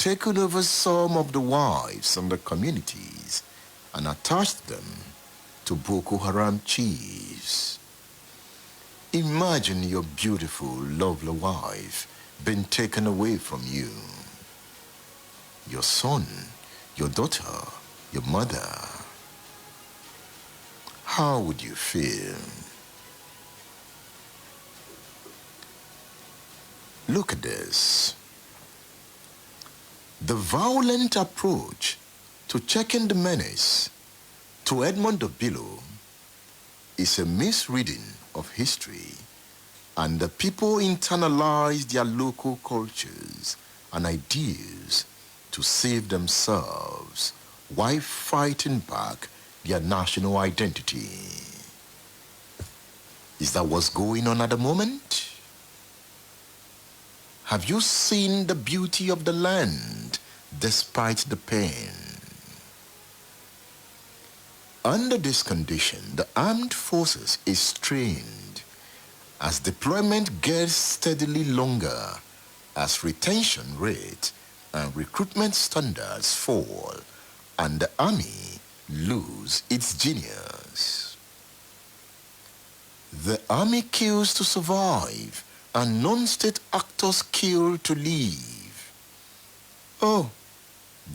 taken over some of the wives and the communities and attached them to Boko Haram chiefs. Imagine your beautiful, lovely wife being taken away from you. Your son, your daughter, your mother. How would you feel? Look at this. The violent approach to checking the menace to Edmund Obilo is a misreading of history, and the people internalize their local cultures and ideas to save themselves while fighting back their national identity. Is that what's going on at the moment? Have you seen the beauty of the land despite the pain? Under this condition, the armed forces is strained as deployment gets steadily longer, as retention rate and recruitment standards fall, and the army lose its genius. The army kills to survive, and non-state actors kill to live. Oh,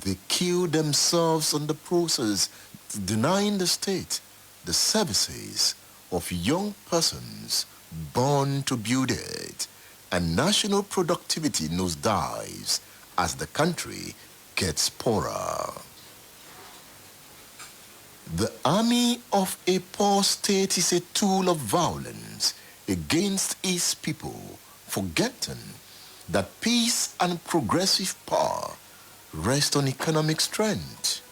they kill themselves in the process, denying the state the services of young persons born to build it, and national productivity nosedives as the country gets poorer. The army of a poor state is a tool of violence against its people, forgetting that peace and progressive power rest on economic strength.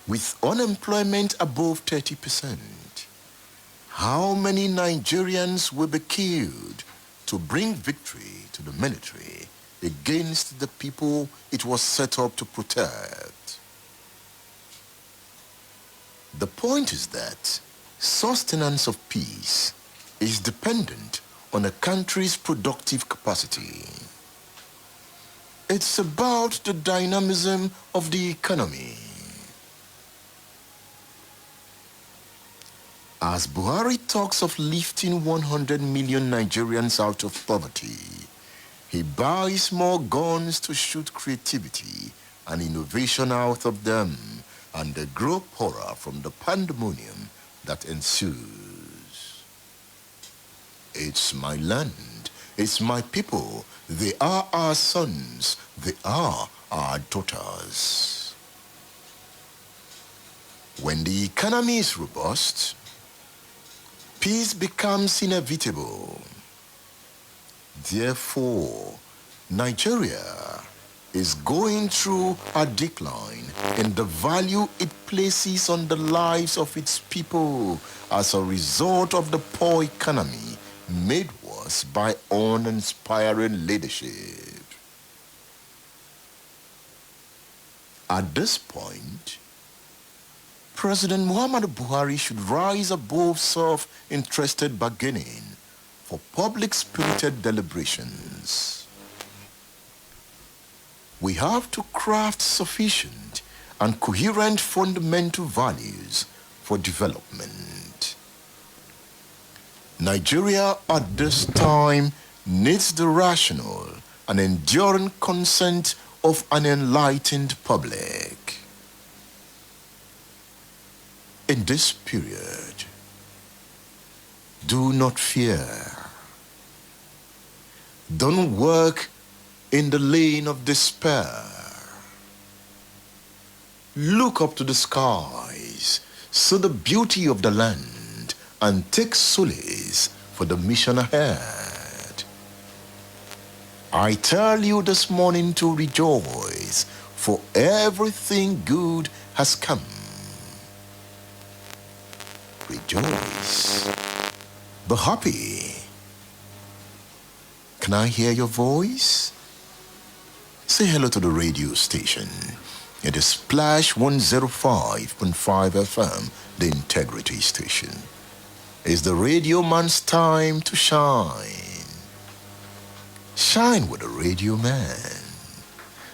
With unemployment above 30%, how many Nigerians will be killed to bring victory to the military against the people it was set up to protect? The point is that sustenance of peace is dependent on a country's productive capacity. It's about the dynamism of the economy. As Buhari talks of lifting 100 million Nigerians out of poverty, he buys more guns to shoot creativity and innovation out of them, and they grow poorer from the pandemonium that ensues. It's my land, it's my people, they are our sons, they are our daughters. When the economy is robust, peace becomes inevitable. Therefore, Nigeria is going through a decline in the value it places on the lives of its people as a result of the poor economy made worse by uninspiring leadership. At this point, President Muhammadu Buhari should rise above self-interested bargaining for public-spirited deliberations. We have to craft sufficient and coherent fundamental values for development. Nigeria at this time needs the rational and enduring consent of an enlightened public. In this period, do not fear. Don't work in the lane of despair. Look up to the skies, see the beauty of the land, and take solace for the mission ahead. I tell you this morning to rejoice, for everything good has come. Rejoice. Be happy. Can I hear your voice? Say hello to the radio station. It is Splash 105.5 FM, the integrity station. It's the radio man's time to shine. Shine with a radio man.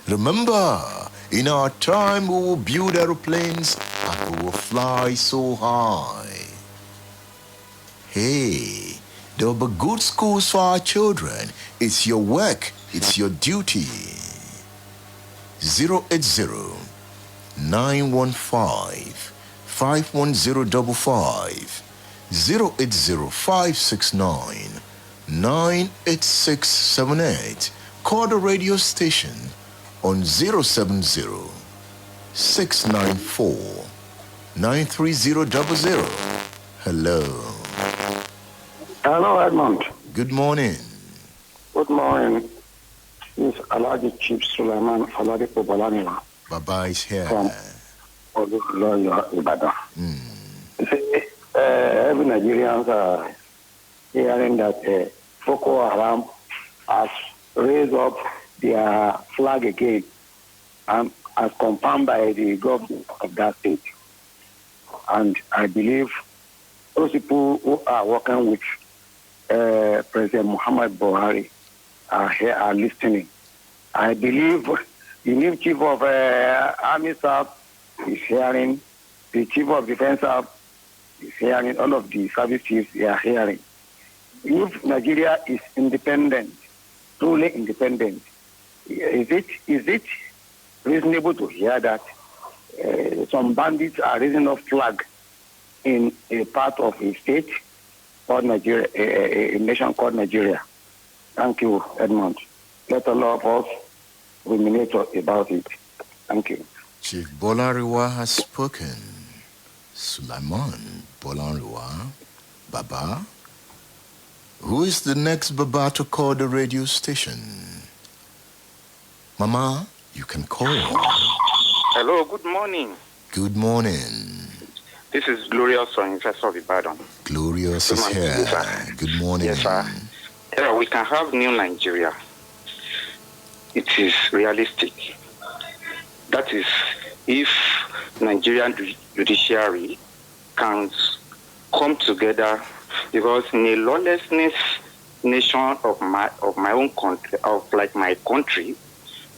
Remember, in our time we will build aeroplanes and we will fly so high. Hey, there will be good schools for our children. It's your work, it's your duty. 080-915-51055, 080-569-98678. Call the radio station on 070-694-93000. Hello. Hello, Edmund. Good morning. Good morning. This is Alaji Chief Suleiman Oladipo Bolanima. Baba is here. From Oluloyo, Ibadan. You see, every Nigerians are hearing that Boko Haram has raised up their flag again and as confirmed by the government of that state. And I believe those people who are working with President Muhammad Buhari are here, are listening. I believe the new chief of army staff is hearing, the chief of defense staff is hearing, all of the service chiefs they are hearing. If Nigeria is independent, truly independent, is it reasonable to hear that some bandits are raising up flag in a part of a state called Nigeria, a nation called Nigeria? Thank you, Edmund. Let all of us ruminate about it. Thank you. Chief Bolariwa has spoken. Sulaiman Bolariwa, Baba. Who is the next Baba to call the radio station? Mama, you can call. Hello, good morning. Good morning. This is Glorious from University of Ibadan. Glorious is here. Good morning. Yes, sir. Yeah, we can have new Nigeria. It is realistic. That is, if Nigerian judiciary can come together, because in a lawlessness nation of my own country, of like my country,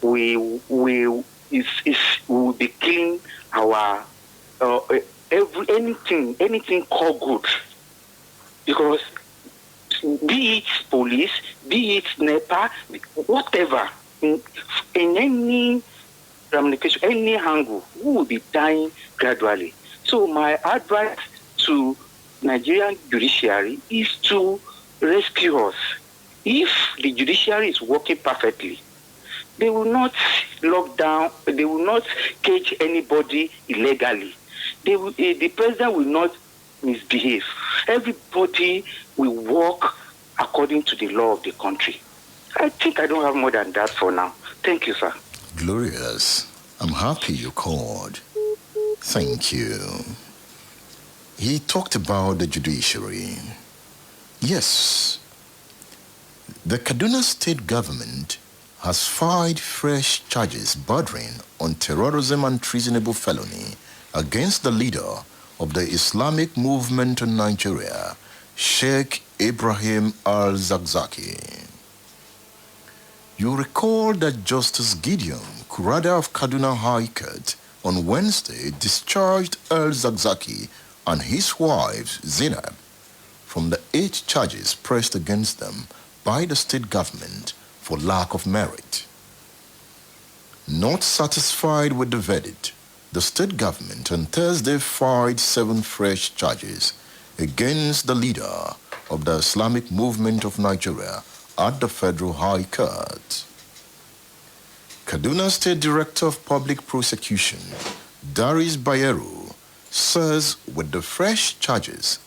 we will be killing our anything called good, because be it police, be it NEPA, whatever, in any communication, any angle, we will be dying gradually. So my advice to Nigerian judiciary is to rescue us. If the judiciary is working perfectly, they will not lock down, they will not cage anybody illegally. The president will not misbehave. Everybody will work according to the law of the country. I think I don't have more than that for now. Thank you, sir. Glorious. I'm happy you called. Thank you. He talked about the judiciary. Yes, the Kaduna state government has filed fresh charges bordering on terrorism and treasonable felony against the leader of the Islamic movement in Nigeria, Sheikh Ibrahim al-Zakzaki. You recall that Justice Gideon Kurada of Kaduna High Court on Wednesday discharged al-Zakzaki and his wife Zainab from the 8 charges pressed against them by the state government for lack of merit. Not satisfied with the verdict, the state government on Thursday filed 7 fresh charges against the leader of the Islamic movement of Nigeria at the Federal High Court. Kaduna State Director of Public Prosecution, Darius Bayero, says with the fresh charges,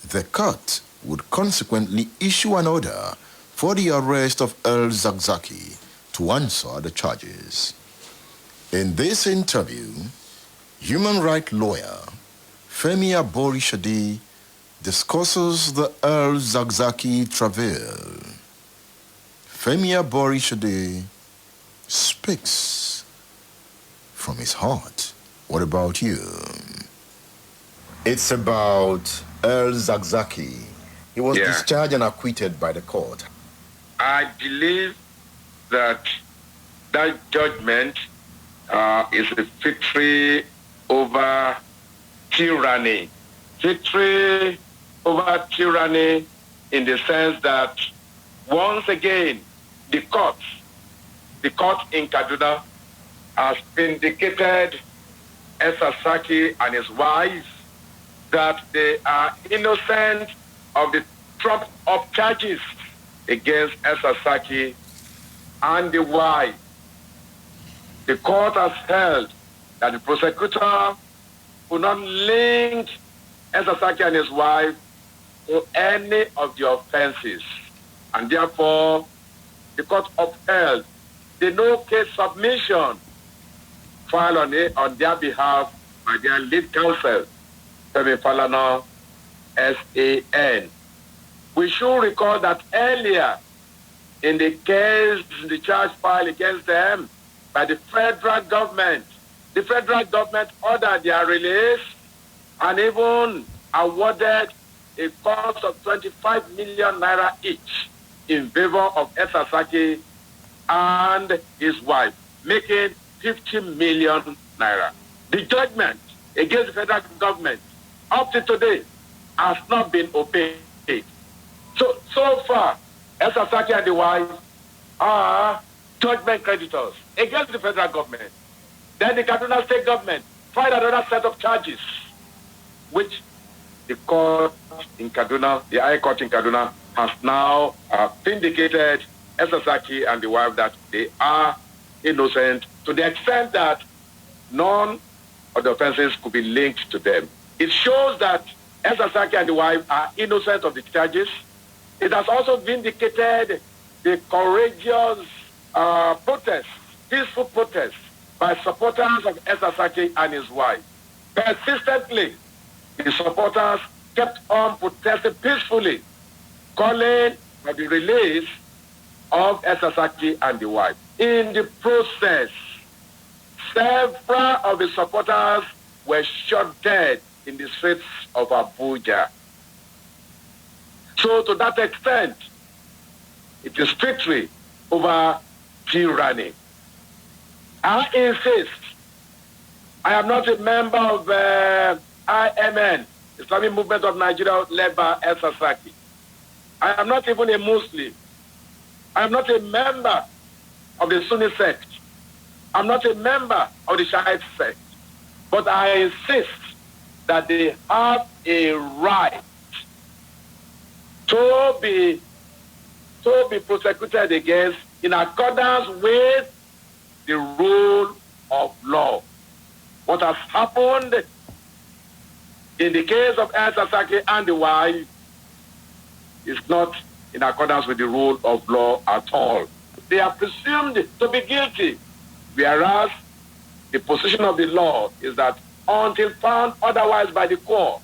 the court would consequently issue an order for the arrest of al-Zakzaki to answer the charges. In this interview, human rights lawyer Femi Aborishade discusses the al-Zakzaki travail. Femi Aborishade speaks from his heart. What about you? It's about al-Zakzaki. He was discharged and acquitted by the court. I believe that that judgment is a victory over tyranny. Victory over tyranny in the sense that once again, the court in Kaduna has vindicated Saki and his wife that they are innocent of the trumped-up charges against Saki and the wife. The court has held that the prosecutor will not link Saki and his wife to any of the offenses, and therefore the court upheld the no-case submission filed on their behalf by their lead counsel, Femi Falana, SAN. We should recall that earlier in the case, the charge filed against them by the federal government ordered their release and even awarded a cost of 25 million naira each in favor of Saki and his wife, making 50 million naira. The judgment against the federal government up to today has not been obeyed. So far, Saki and the wife are judgment creditors against the federal government. Then the Kaduna state government filed another set of charges, which the court in Kaduna, the High Court in Kaduna, has now vindicated Saki and the wife that they are innocent to the extent that none of the offenses could be linked to them. It shows that Saki and the wife are innocent of the charges. It has also vindicated the courageous protest, peaceful protest by supporters of Saki and his wife. Persistently, the supporters kept on protesting peacefully, calling for the release of Saki and the wife. In the process, several of the supporters were shot dead in the streets of Abuja. So to that extent, it is victory over tyranny. I insist, I am not a member of IMN, Islamic Movement of Nigeria, led by Saki. I am not even a Muslim. I am not a member of the Sunni sect. I'm not a member of the Shiite sect. But I insist that they have a right to be prosecuted against in accordance with the rule of law. What has happened in the case of Saki and the wife is not in accordance with the rule of law at all. They are presumed to be guilty, whereas the position of the law is that until found otherwise by the court,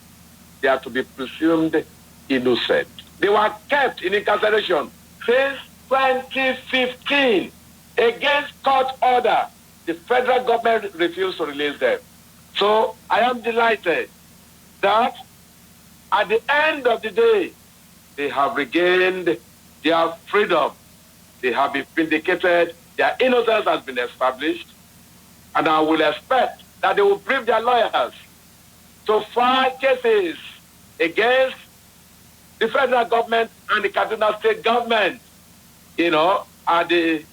they are to be presumed innocent. They were kept in incarceration since 2015 against court order. The federal government refused to release them. So I am delighted that at the end of the day, they have regained their freedom. They have been vindicated. Their innocence has been established. And I will expect that they will brief their lawyers to file cases against the federal government and the Kaduna state government, at the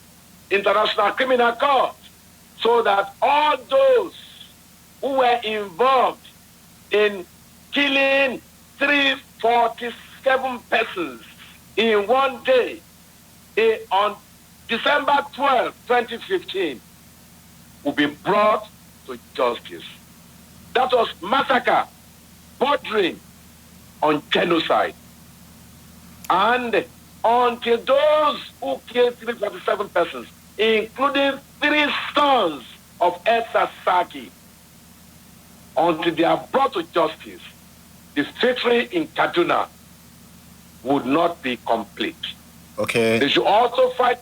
International Criminal Court, so that all those who were involved in killing 347 persons in one day on December 12, 2015, will be brought to justice. That was massacre bordering on genocide. And until those who killed 347 persons, including 3 sons of Saki, until they are brought to justice, the victory in Kaduna would not be complete. Okay. They should also file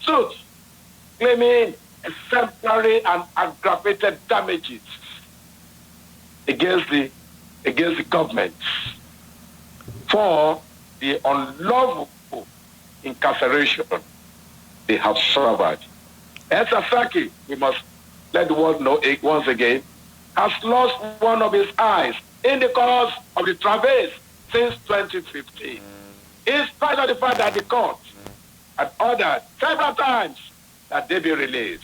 suits claiming exemplary and aggravated damages against the government for the unlawful incarceration they have suffered. Sasaki, we must let the world know it once again, has lost one of his eyes in the course of the travails since 2015. In spite of the fact that the court had ordered several times that they be released.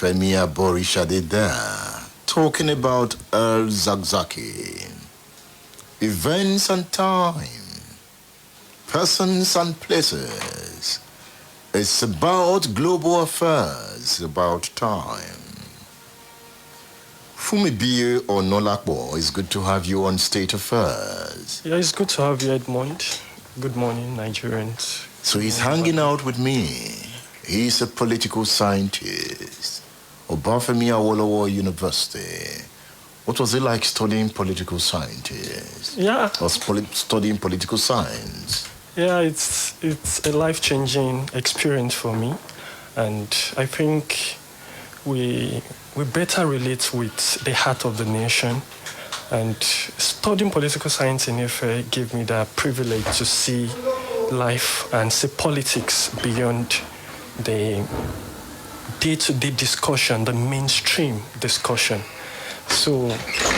Femi Aborishadida, talking about El Zagzaki, events and time, persons and places. It's about global affairs, about time. Funmibi Onaolapo, it's good to have you on State Affairs. Yeah, it's good to have you, Edmund. Good morning, Nigerians. So he's hanging out with me. He's a political scientist. Obafemi Awolowo University. What was it like studying political scientist? Yeah. Or studying political science? Yeah, it's a life-changing experience for me. And I think we better relate with the heart of the nation. And studying political science in Ife gave me that privilege to see life and see politics beyond the day-to-day discussion, the mainstream discussion. So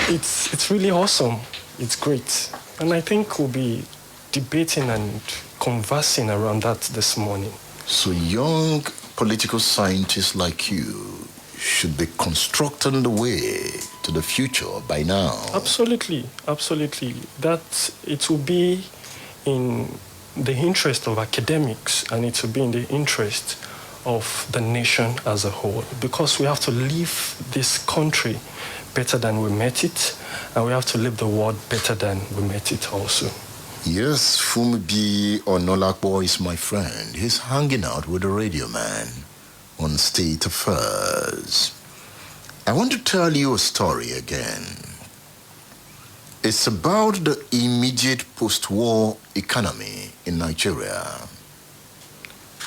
it's really awesome. It's great. And I think we'll be debating and conversing around that this morning. So young political scientists like you should be constructing the way to the future by now. Absolutely, absolutely. That it will be in the interest of academics, and it will be in the interest of the nation as a whole, because we have to leave this country better than we met it, and we have to leave the world better than we met it also. Yes, Funmibi Onaolapo is my friend. He's hanging out with the radio man on State Affairs. I want to tell you a story again. It's about the immediate post-war economy in Nigeria.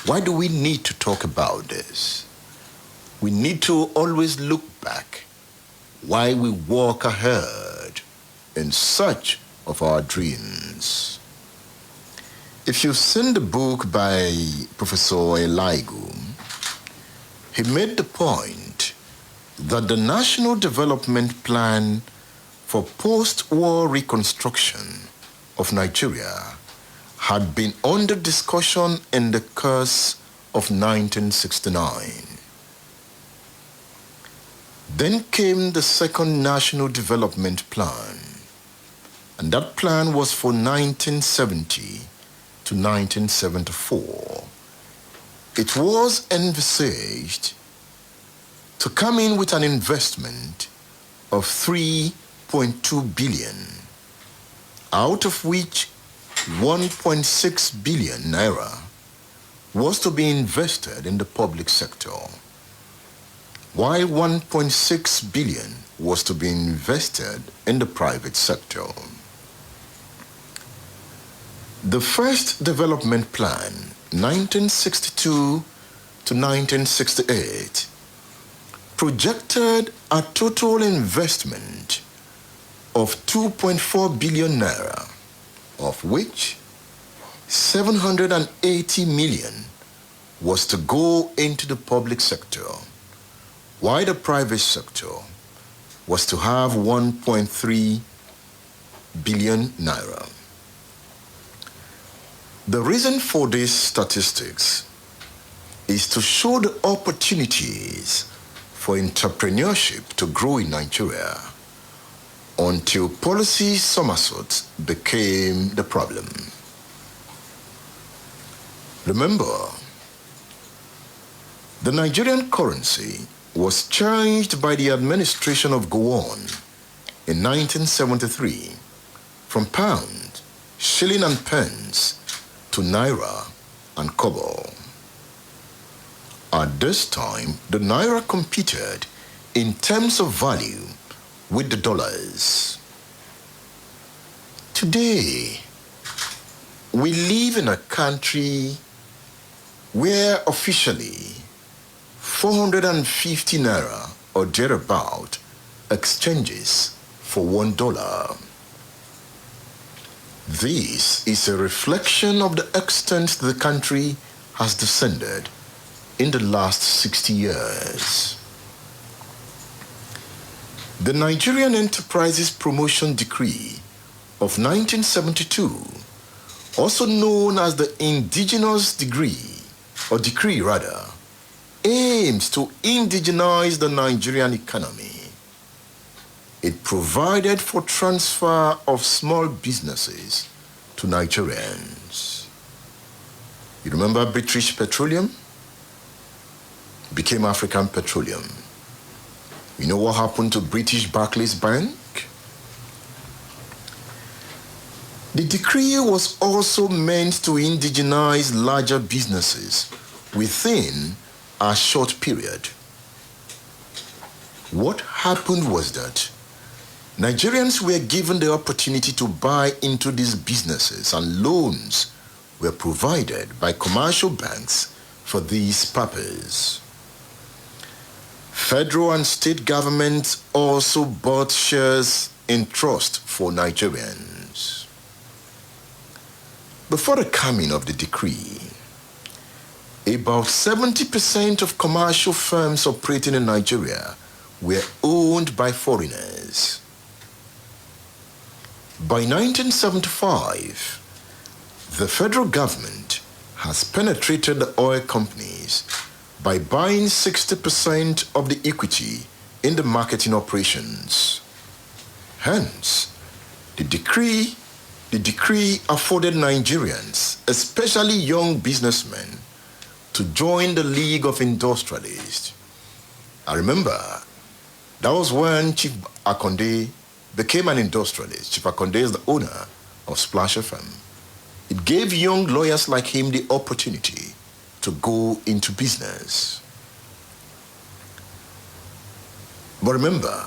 Why do we need to talk about this? We need to always look back while we walk ahead in search of our dreams. If you've seen the book by Professor Eligu, he made the point that the National Development Plan for post-war reconstruction of Nigeria had been under discussion in the course of 1969. Then came the second National Development Plan, and that plan was for 1970 to 1974. It was envisaged to come in with an investment of 3.2 billion, out of which 1.6 billion naira was to be invested in the public sector, while 1.6 billion was to be invested in the private sector. The first development plan, 1962 to 1968, projected a total investment of 2.4 billion naira, of which 780 million was to go into the public sector, while the private sector was to have 1.3 billion naira. The reason for these statistics is to show the opportunities for entrepreneurship to grow in Nigeria until policy somersaults became the problem. Remember, the Nigerian currency was changed by the administration of Gowon in 1973 from pound, shilling and pence to naira and kobo. At this time, the naira competed in terms of value with the dollars. Today, we live in a country where officially 450 naira or thereabout exchanges for $1. This is a reflection of the extent the country has descended in the last 60 years. The Nigerian Enterprises Promotion Decree of 1972, also known as the Indigenous Decree, aims to indigenize the Nigerian economy. It provided for transfer of small businesses to Nigerians. You remember British Petroleum? Became African Petroleum. You know what happened to British Barclays Bank? The decree was also meant to indigenize larger businesses within a short period. What happened was that Nigerians were given the opportunity to buy into these businesses, and loans were provided by commercial banks for this purpose. Federal and state governments also bought shares in trust for Nigerians. Before the coming of the decree, about 70% of commercial firms operating in Nigeria were owned by foreigners. By 1975, the federal government has penetrated the oil companies by buying 60% of the equity in the marketing operations. Hence, the decree afforded Nigerians, especially young businessmen, to join the League of Industrialists. I remember that was when Chief Akonde became an industrialist. Chief Akonde is the owner of Splash FM. It gave young lawyers like him the opportunity to go into business. But remember,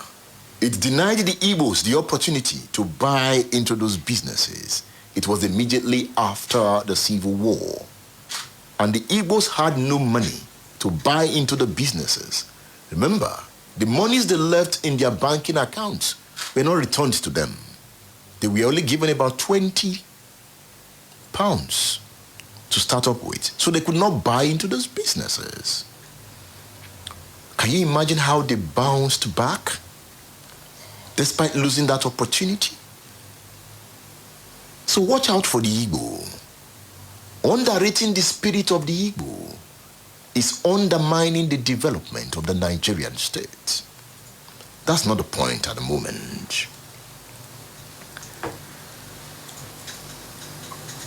it denied the Igbos the opportunity to buy into those businesses. It was immediately after the Civil War. And the Igbos had no money to buy into the businesses. Remember, the monies they left in their banking accounts were not returned to them. They were only given about 20 pounds to start up with. So they could not buy into those businesses. Can you imagine how they bounced back despite losing that opportunity? So watch out for the Igbo. Underrating the spirit of the Igbo is undermining the development of the Nigerian state. That's not the point at the moment.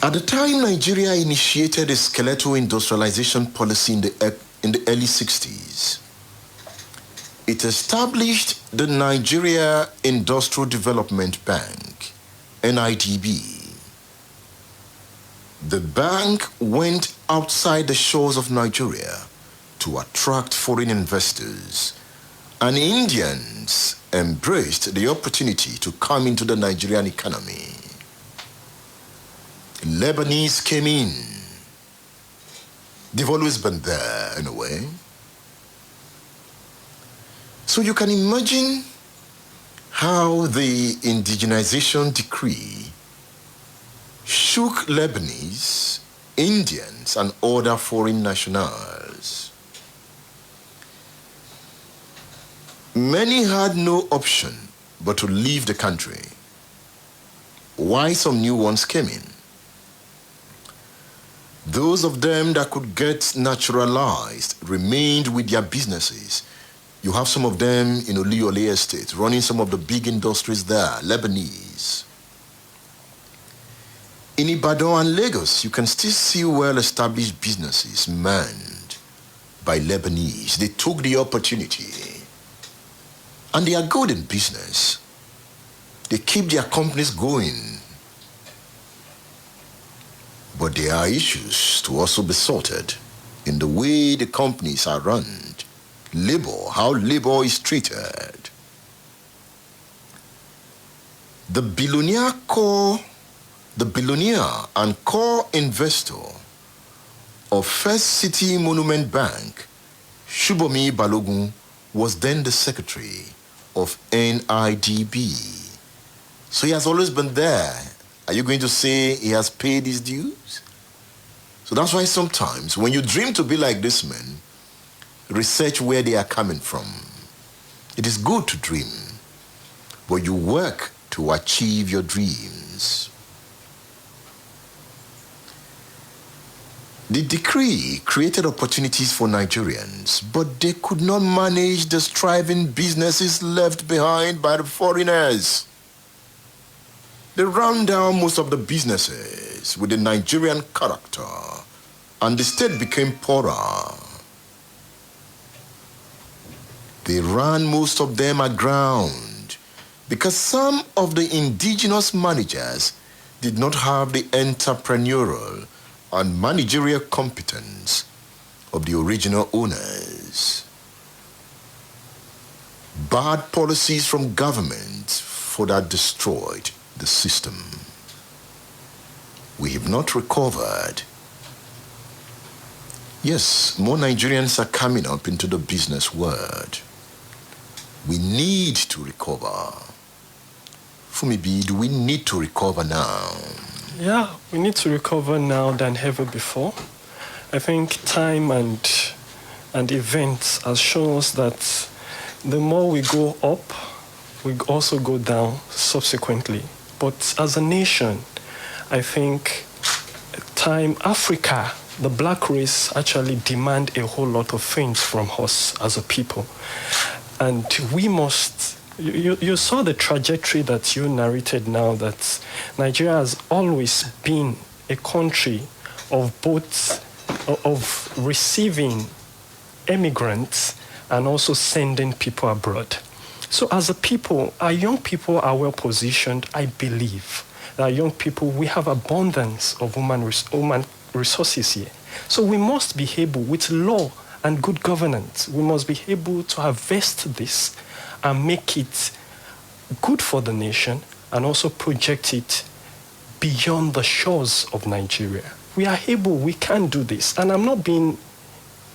At the time Nigeria initiated a skeletal industrialization policy in the early 60s, it established the Nigeria Industrial Development Bank, NIDB. The bank went outside the shores of Nigeria to attract foreign investors, and Indians embraced the opportunity to come into the Nigerian economy. Lebanese came in. They've always been there in a way. So you can imagine how the indigenization decree shook Lebanese, Indians, and other foreign nationals. Many had no option but to leave the country, while some new ones came in. Those of them that could get naturalized remained with their businesses. You have some of them in Oluyole Estate, running some of the big industries there, Lebanese. In Ibadan and Lagos, you can still see well-established businesses manned by Lebanese. They took the opportunity. And they are good in business. They keep their companies going. But there are issues to also be sorted. in the way the companies are run, labor, how labor is treated. The billionaire and core investor of First City Monument Bank, Shubomi Balogun, was then the secretary of NIDB. So he has always been there. Are you going to say he has paid his dues? So that's why sometimes when you dream to be like this man, research where they are coming from. It is good to dream, but you work to achieve your dreams. The decree created opportunities for Nigerians, but they could not manage the thriving businesses left behind by the foreigners. They ran down most of the businesses with the Nigerian character, and the state became poorer. They ran most of them aground because some of the indigenous managers did not have the entrepreneurial and managerial competence of the original owners. Bad policies from government further destroyed the system. We have not recovered. Yes, more Nigerians are coming up into the business world. We need to recover. Funmibi, do we need to recover now? Yeah, we need to recover now than ever before. I think time and events has shown us that the more we go up, we also go down subsequently. But as a nation, I think Africa, the black race, actually demand a whole lot of things from us as a people. And we must, you saw the trajectory that you narrated now, that Nigeria has always been a country of receiving immigrants and also sending people abroad. So as a people, our young people are well positioned, I believe. Our young people, we have abundance of human resources here. So we must be able, with law and good governance, we must be able to harvest this and make it good for the nation and also project it beyond the shores of Nigeria. We are able, we can do this. And I'm not being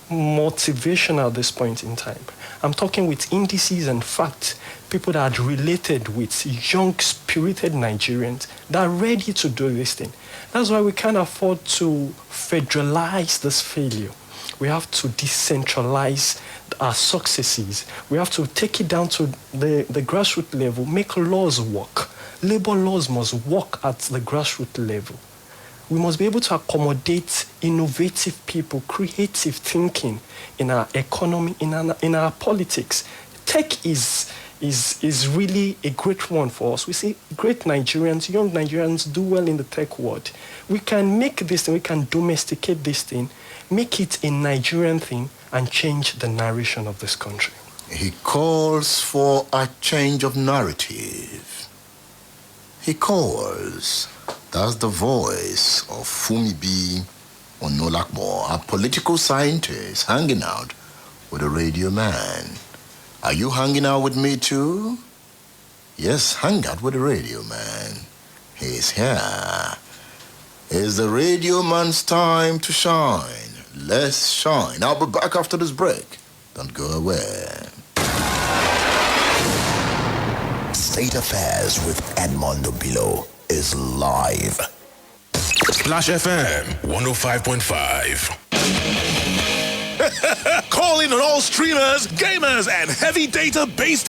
motivational at this point in time. I'm talking with indices and facts, people that are related with young, spirited Nigerians that are ready to do this thing. That's why we can't afford to federalize this failure. We have to decentralize our successes. We have to take it down to the grassroots level, make laws work. Labor laws must work at the grassroots level. We must be able to accommodate innovative people, creative thinking in our economy, in our politics. Tech is really a great one for us. We see great Nigerians, young Nigerians do well in the tech world. We can make this thing, we can domesticate this thing, make it a Nigerian thing, and change the narration of this country. He calls for a change of narrative. He calls. That's the voice of Funmibi Onaolapo, a political scientist hanging out with a radio man. Are you hanging out with me too? Yes, hang out with the radio man. He's here. It's the radio man's time to shine. Let's shine. I'll be back after this break. Don't go away. State Affairs with Edmund Obilo is live. Splash FM 105.5. Calling on all streamers, gamers, and heavy data-based